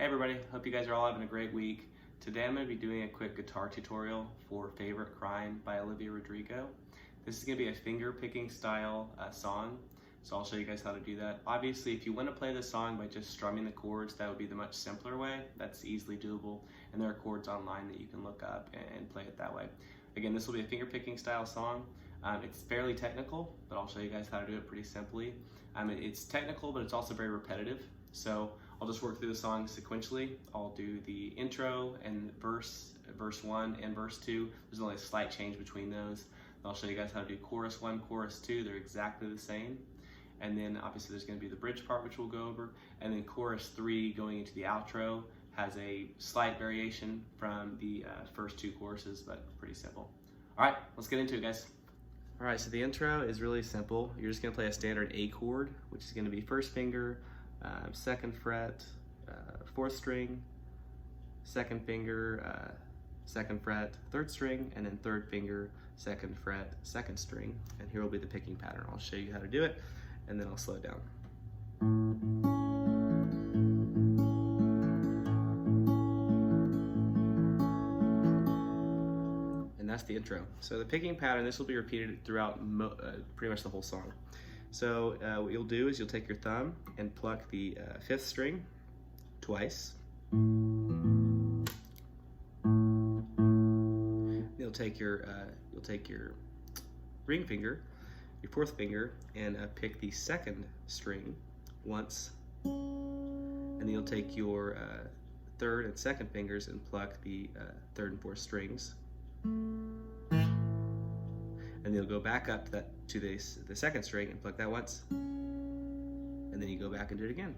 Hey everybody, hope you guys are all having a great week. Today I'm going to be doing a quick guitar tutorial for Favorite Crime by Olivia Rodrigo. This is going to be a finger picking style song, so I'll show you guys how to do that. Obviously, if you want to play the song by just strumming the chords, that would be the much simpler way. That's easily doable, and there are chords online that you can look up and play it that way. Again, this will be a finger picking style song. It's fairly technical, but I'll show you guys how to do it pretty simply. It's technical, but it's also very repetitive. So I'll just work through the song sequentially. I'll do the intro and verse 1 and verse 2. There's only a slight change between those. I'll show you guys how to do chorus 1, chorus 2. They're exactly the same. And then obviously there's going to be the bridge part, which we'll go over. And then chorus 3 going into the outro has a slight variation from the first two choruses, but pretty simple. All right, let's get into it, guys. All right, so the intro is really simple. You're just going to play a standard A chord, which is going to be first finger, second fret, fourth string, second finger, second fret, third string, and then third finger, second fret, second string. And here will be the picking pattern. I'll show you how to do it, and then I'll slow it down. And that's the intro. So the picking pattern, this will be repeated throughout pretty much the whole song. So what you'll do is you'll take your thumb and pluck the fifth string twice. You'll take your ring finger, your fourth finger, and pick the second string once. And then you'll take your third and second fingers and pluck the third and fourth strings. And you'll go back up to the second string and pluck that once. And then you go back and do it again.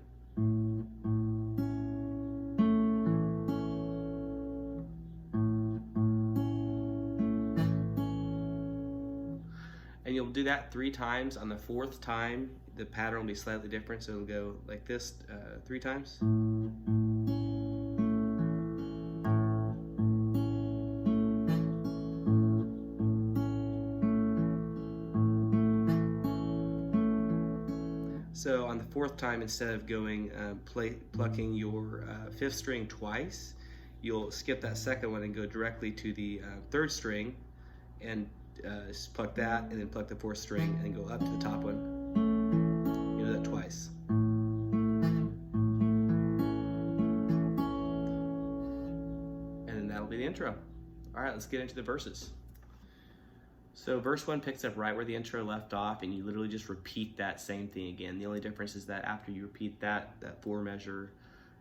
And you'll do that 3 times. On the 4th time, the pattern will be slightly different, so it'll go like this 3 times. So on the 4th time, instead of going plucking your 5th string twice, you'll skip that second one and go directly to the 3rd string and pluck that, and then pluck the 4th string and go up to the top one. You do that twice. And then that'll be the intro. All right, let's get into the verses. So verse 1 picks up right where the intro left off, and you literally just repeat that same thing again. The only difference is that after you repeat that 4 measure,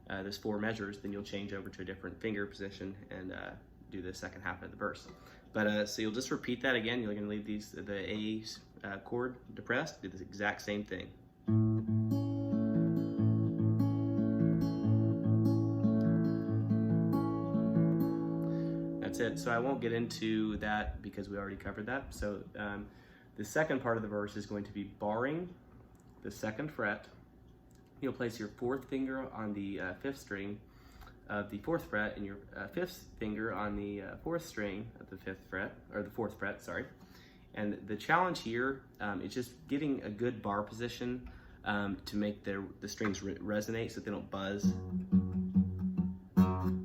there's 4 measures, then you'll change over to a different finger position and do the second half of the verse. But so you'll just repeat that again. You're going to leave the A chord depressed, do the exact same thing. That's it. So I won't get into that because we already covered that. So the second part of the verse is going to be barring the 2nd fret. You'll place your 4th finger on the 5th string of the 4th fret and your 5th finger on the 4th string of the 5th fret, or the 4th fret, sorry. And the challenge here is just getting a good bar position to make the strings resonate so that they don't buzz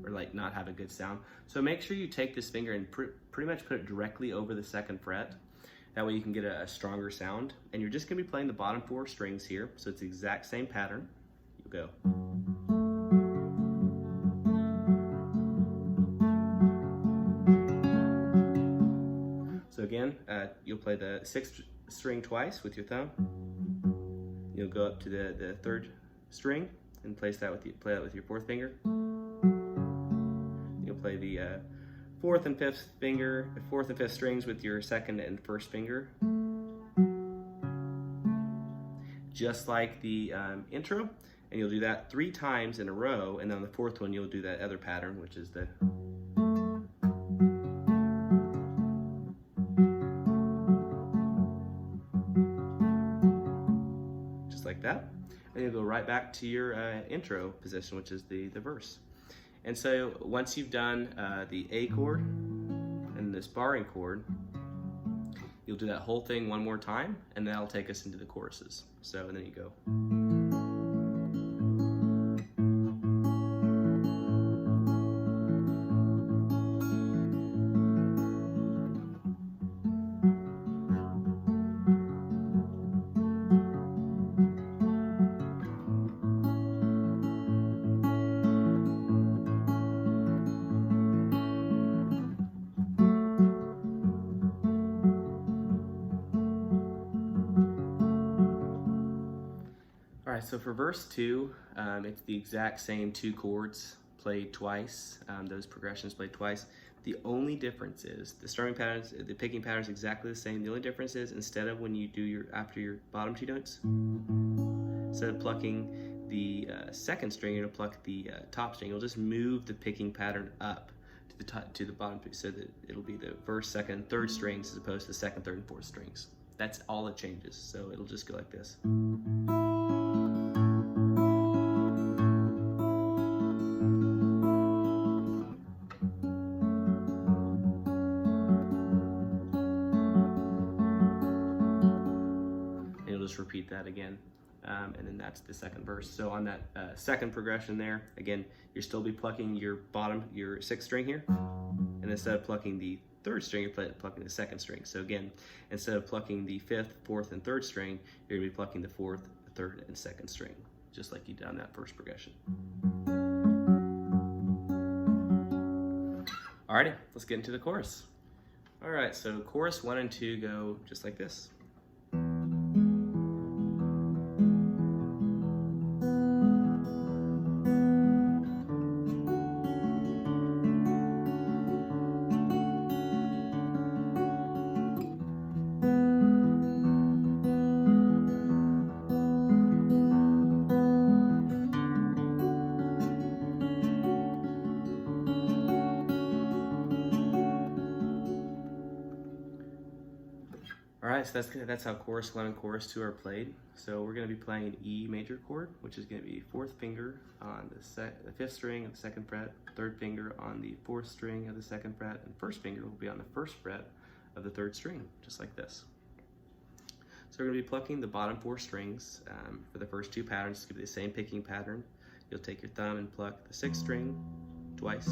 or like not have a good sound. So make sure you take this finger and pretty much put it directly over the 2nd fret. That way you can get a stronger sound. And you're just gonna be playing the bottom 4 strings here. So it's the exact same pattern. You'll go. So again, you'll play the 6th string twice with your thumb. You'll go up to the 3rd string and play that with your 4th finger. You'll play the 4th and 5th finger, 4th and 5th strings with your 2nd and 1st finger, just like the intro. And you'll do that 3 times in a row, and then on the 4th one you'll do that other pattern, which is the like that, and you'll go right back to your intro position, which is the verse. And so once you've done the A chord and this barring chord, you'll do that whole thing one more time, and that'll take us into the choruses. So and then you go. right, so for verse 2, it's the exact same 2 chords played twice, those progressions played twice. The only difference is the strumming patterns, the picking pattern is exactly the same. The only difference is instead of when you do after your bottom 2 notes, instead of plucking the second string, you're gonna pluck the top string. You'll just move the picking pattern up to the bottom, so that it'll be the first, second, and third strings as opposed to the second, third, and fourth strings. That's all that changes. So it'll just go like this. And you'll just repeat that again. And then that's the second verse. So on that second progression there, again, you'll still be plucking your 6th string here. And instead of plucking the 3rd string, you're plucking the 2nd string. So again, instead of plucking the 5th, 4th, and 3rd string, you're gonna be plucking the 4th, 3rd, and 2nd string, just like you did on that first progression. Alrighty, let's get into the chorus. All right, so chorus 1 and 2 go just like this. All right, so that's how chorus 1 and chorus 2 are played. So we're going to be playing an E major chord, which is going to be 4th finger on the 5th string of the 2nd fret, 3rd finger on the 4th string of the 2nd fret, and 1st finger will be on the 1st fret of the 3rd string, just like this. So we're going to be plucking the bottom 4 strings for the first 2 patterns. It's going to be the same picking pattern. You'll take your thumb and pluck the 6th string twice.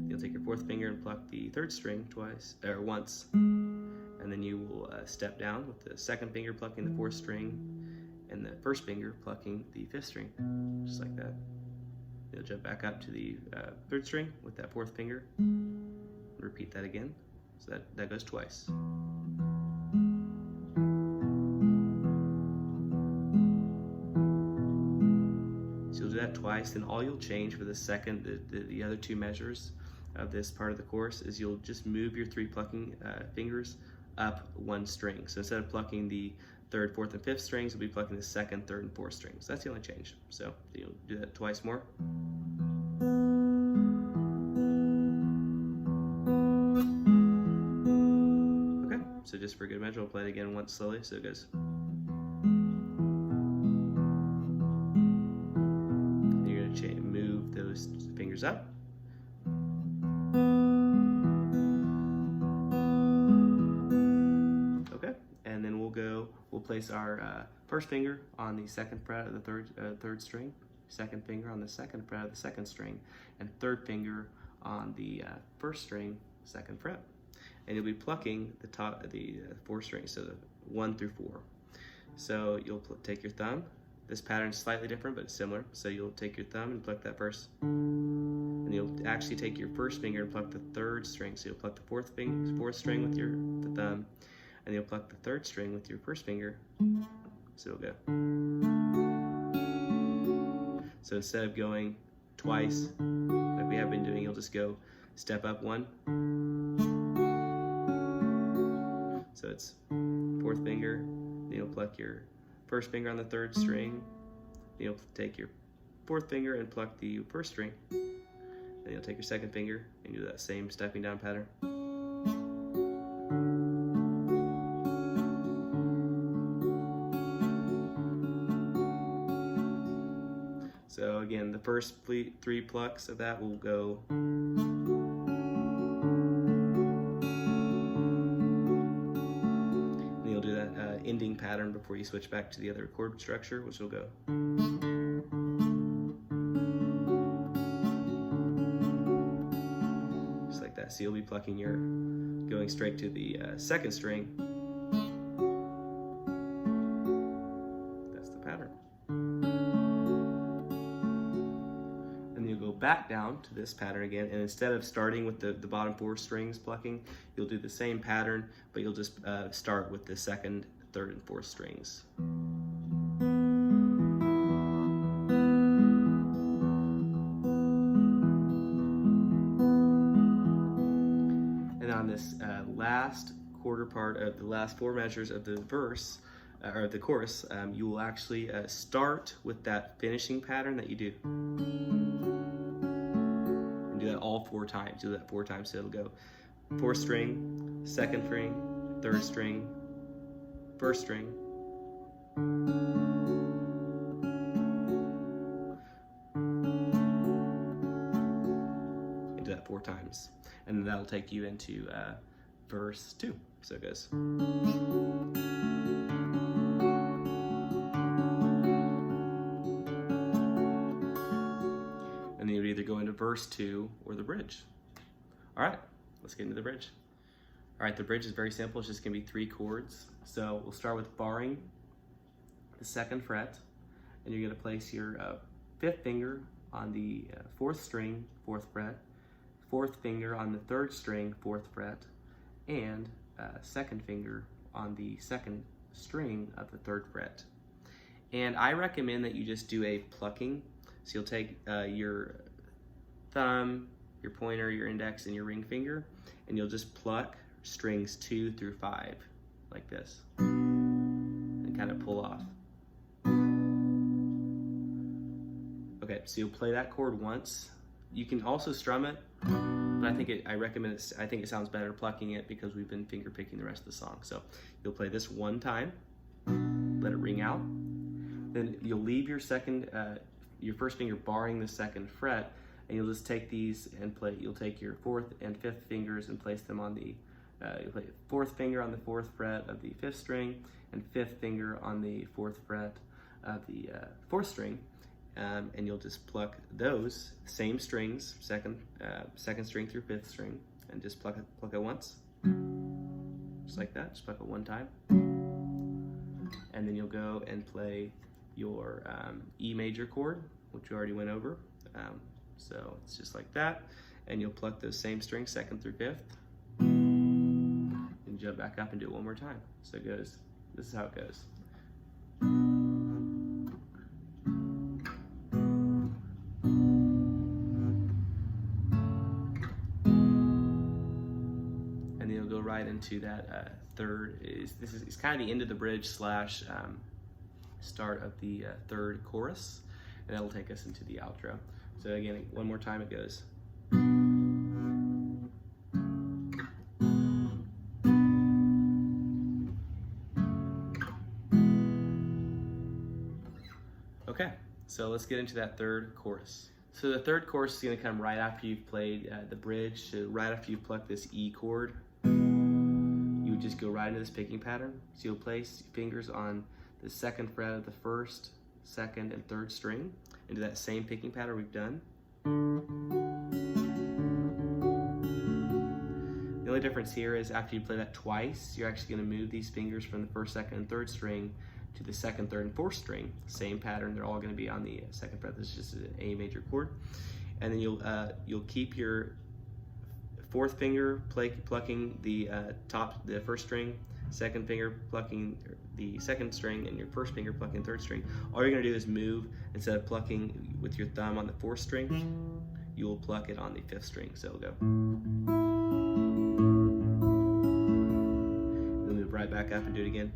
You'll take your 4th finger and pluck the 3rd string once. And then you will step down with the 2nd finger plucking the 4th string and the 1st finger plucking the 5th string, just like that. You'll jump back up to the 3rd string with that 4th finger. Repeat that again. So that goes twice. So you'll do that twice, and all you'll change for the the other 2 measures of this part of the chorus is you'll just move your 3 plucking fingers up 1 string. So instead of plucking the 3rd, 4th, and 5th strings, you'll be plucking the 2nd, 3rd, and 4th strings. That's the only change. So you'll do that twice more. Okay, so just for good measure, we'll play it again once slowly. So it goes. You're gonna move those fingers up. We'll place our 1st finger on the 2nd fret of the 3rd string, 2nd finger on the 2nd fret of the 2nd string, and 3rd finger on the 1st string, 2nd fret. And you'll be plucking the 4 strings, so the 1 through 4. So you'll take your thumb. This pattern is slightly different, but it's similar. So you'll take your thumb and pluck that first. And you'll actually take your 1st finger and pluck the 3rd string. So you'll pluck the 4th string with the thumb, and you'll pluck the 3rd string with your 1st finger. So it'll go. So instead of going twice, like we have been doing, you'll just go step up 1. So it's 4th finger, then you'll pluck your 1st finger on the 3rd string, then you'll take your 4th finger and pluck the 1st string, then you'll take your 2nd finger and do that same stepping down pattern. So again, the first 3 plucks of that will go. And you'll do that ending pattern before you switch back to the other chord structure, which will go. Just like that. So you'll be plucking going straight to the 2nd string. That's the pattern. Back down to this pattern again, and instead of starting with the bottom 4 strings plucking, you'll do the same pattern, but you'll just start with the 2nd, 3rd, and 4th strings. last quarter part of the last 4 measures of the verse, or the chorus, you will actually start with that finishing pattern that you do. And do that all 4 times. Do that 4 times, so it'll go 4th string, 2nd string, 3rd string, 1st string, and do that 4 times. And then that'll take you into verse 2. So it goes. And then you would either go into verse 2 or the bridge. All right, let's get into the bridge. All right, the bridge is very simple. It's just gonna be 3 chords. So we'll start with barring the 2nd fret, and you're gonna place your 5th finger on the 4th string, 4th fret, 4th finger on the 3rd string, 4th fret, and 2nd finger on the 2nd string of the 3rd fret. And I recommend that you just do a plucking. So you'll take your thumb, your pointer, your index, and your ring finger, and you'll just pluck strings 2 through 5, like this, and kind of pull off. Okay, so you'll play that chord once. You can also strum it, but I recommend it. I think it sounds better plucking it because we've been finger picking the rest of the song. So you'll play this 1 time, let it ring out. Then you'll leave your 1st finger barring the 2nd fret, and you'll just take these and play. You'll take your 4th and 5th fingers and place them on the. You'll play 4th finger on the 4th fret of the 5th string, and 5th finger on the 4th fret of the 4th string. And you'll just pluck those same strings, second string through 5th string, and just pluck it once, just like that. Just pluck it 1 time, and then you'll go and play your E major chord, which we already went over. So it's just like that, and you'll pluck those same strings, 2nd through 5th, and jump back up and do it 1 more time. So it goes. This is how it goes. Right into that third this is kind of the end of the bridge slash start of the 3rd chorus, and that'll take us into the outro. So again, 1 more time it goes. Okay, so let's get into that 3rd chorus. So the 3rd chorus is going to come right after you've played the bridge. So right after you've plucked this E chord, you would just go right into this picking pattern. So you'll place fingers on the 2nd fret of the 1st, 2nd, and 3rd string into that same picking pattern we've done. The only difference here is after you play that twice, you're actually going to move these fingers from the 1st, 2nd, and 3rd string to the 2nd, 3rd, and 4th string. Same pattern. They're all going to be on the 2nd fret. This is just an A major chord, and then you'll keep your 4th finger plucking the the 1st string, 2nd finger plucking the 2nd string, and your 1st finger plucking 3rd string. All you're going to do is move. Instead of plucking with your thumb on the 4th string, you will pluck it on the 5th string. So it'll go. And then move right back up and do it again.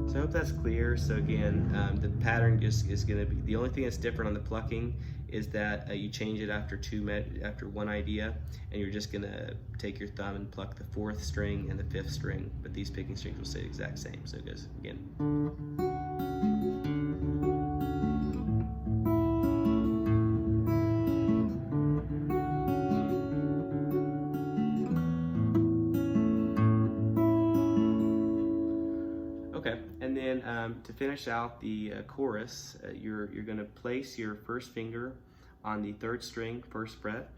I hope that's clear. So again, the pattern just is going to be, the only thing that's different on the plucking is that you change it after 1 idea, and you're just going to take your thumb and pluck the 4th string and the 5th string, but these picking strings will stay the exact same. So it goes again. And then to finish out the chorus, you're going to place your 1st finger on the 3rd string, 1st fret,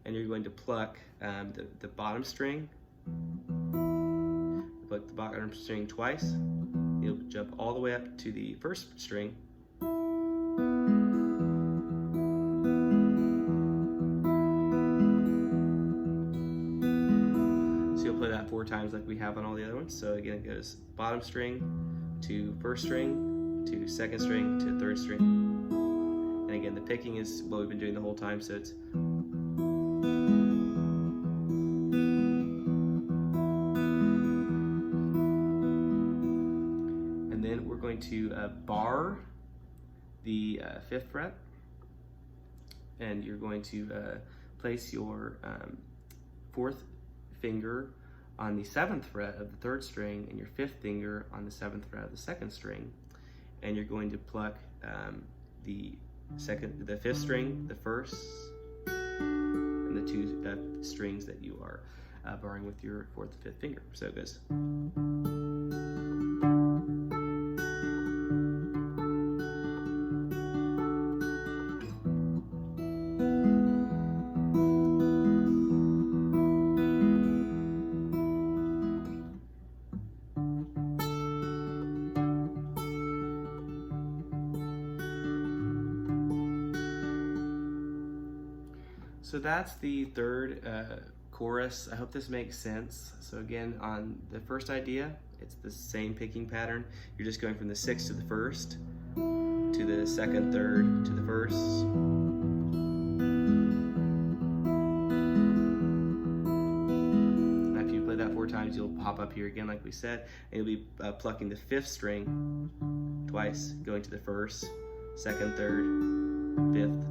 and you're going to pluck the bottom string. Pluck the bottom string twice. You'll jump all the way up to the 1st string. Play that 4 times like we have on all the other ones. So again, it goes bottom string to 1st string to 2nd string to 3rd string. again, the picking is what we've been doing the whole time, so it's and then we're going to bar the 5th fret, and you're going to place your 4th finger on the 7th fret of the 3rd string and your 5th finger on the 7th fret of the 2nd string, and you're going to pluck the 5th string, the 1st, and the 2 strings that you are barring with your 4th and 5th finger. So it goes. So that's the 3rd chorus. I hope this makes sense. So again, on the first idea, it's the same picking pattern. You're just going from the 6th to the 1st, to the 2nd, 3rd, to the 1st. After you play that 4 times, you'll hop up here again like we said, and you'll be plucking the 5th string twice, going to the 1st, 2nd, 3rd, 5th.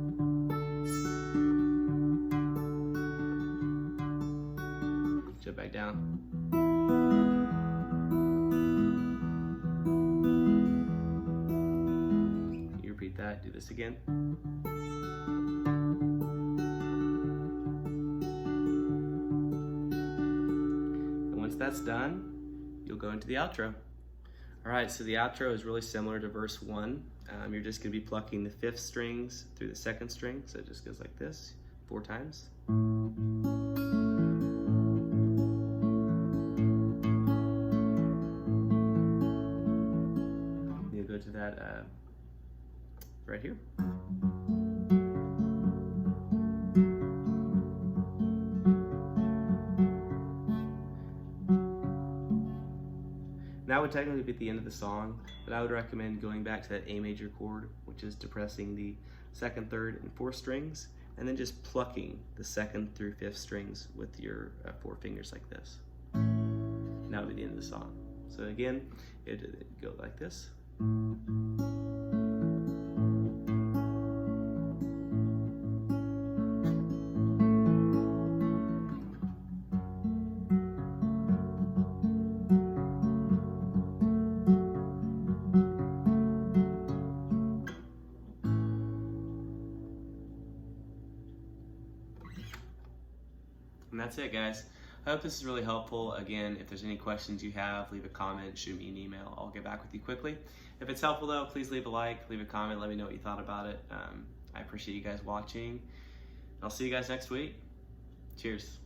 Jump back down. You repeat that, do this again. And once that's done, you'll go into the outro. All right, so the outro is really similar to verse 1. You're just gonna be plucking the 5th strings through the 2nd string, so it just goes like this 4 times. Go to that right here. That would technically be at the end of the song, but I would recommend going back to that A major chord, which is depressing the 2nd, 3rd, and 4th strings, and then just plucking the 2nd through 5th strings with your 4 fingers like this. And that would be the end of the song. So again, it'd go like this. And that's it, guys. I hope this is really helpful. Again, if there's any questions you have, leave a comment, shoot me an email. I'll get back with you quickly. If it's helpful though, please leave a like, leave a comment, let me know what you thought about it. I appreciate you guys watching. I'll see you guys next week. Cheers.